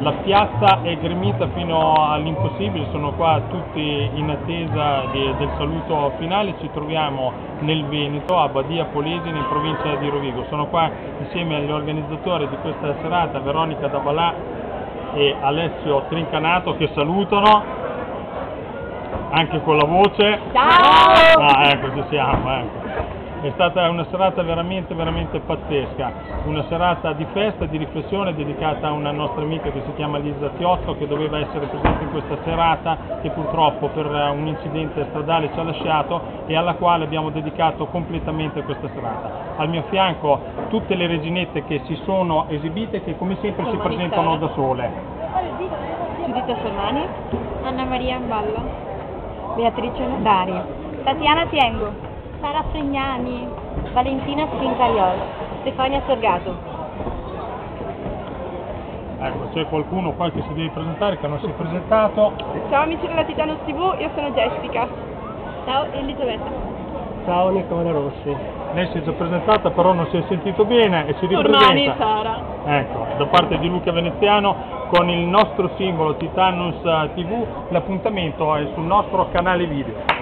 La piazza è gremita fino all'impossibile, sono qua tutti in attesa del saluto finale. Ci troviamo nel Veneto, a Badia Polesine, in provincia di Rovigo. Sono qua insieme agli organizzatori di questa serata, Veronica Dabalà e Alessio Trincanato, che salutano anche con la voce. Ciao! Ah, ecco, ci siamo, ecco. È stata una serata veramente pazzesca, una serata di festa, di riflessione dedicata a una nostra amica che si chiama Lisa Tiotto, che doveva essere presente in questa serata, che purtroppo per un incidente stradale ci ha lasciato, e alla quale abbiamo dedicato completamente questa serata. Al mio fianco tutte le reginette che si sono esibite, che come sempre si presentano da sole. Giuditta Sormani, Anna Maria Amballa, Beatrice Nodari, Tatiana Tiengo, Sara Fregnani, Valentina Schincariol, Stefania Sorgato. Ecco, c'è qualcuno qua che si deve presentare, che non si è presentato. Ciao amici della Titanos TV, io sono Jessica. ciao Elisabetta. Ciao Nicola Rossi. Lei si è già presentata, però non si è sentito bene e si ripresenta. Sormani Sara. Ecco, da parte di Luca Veneziano, con il nostro simbolo Titanus TV, l'appuntamento è sul nostro canale video.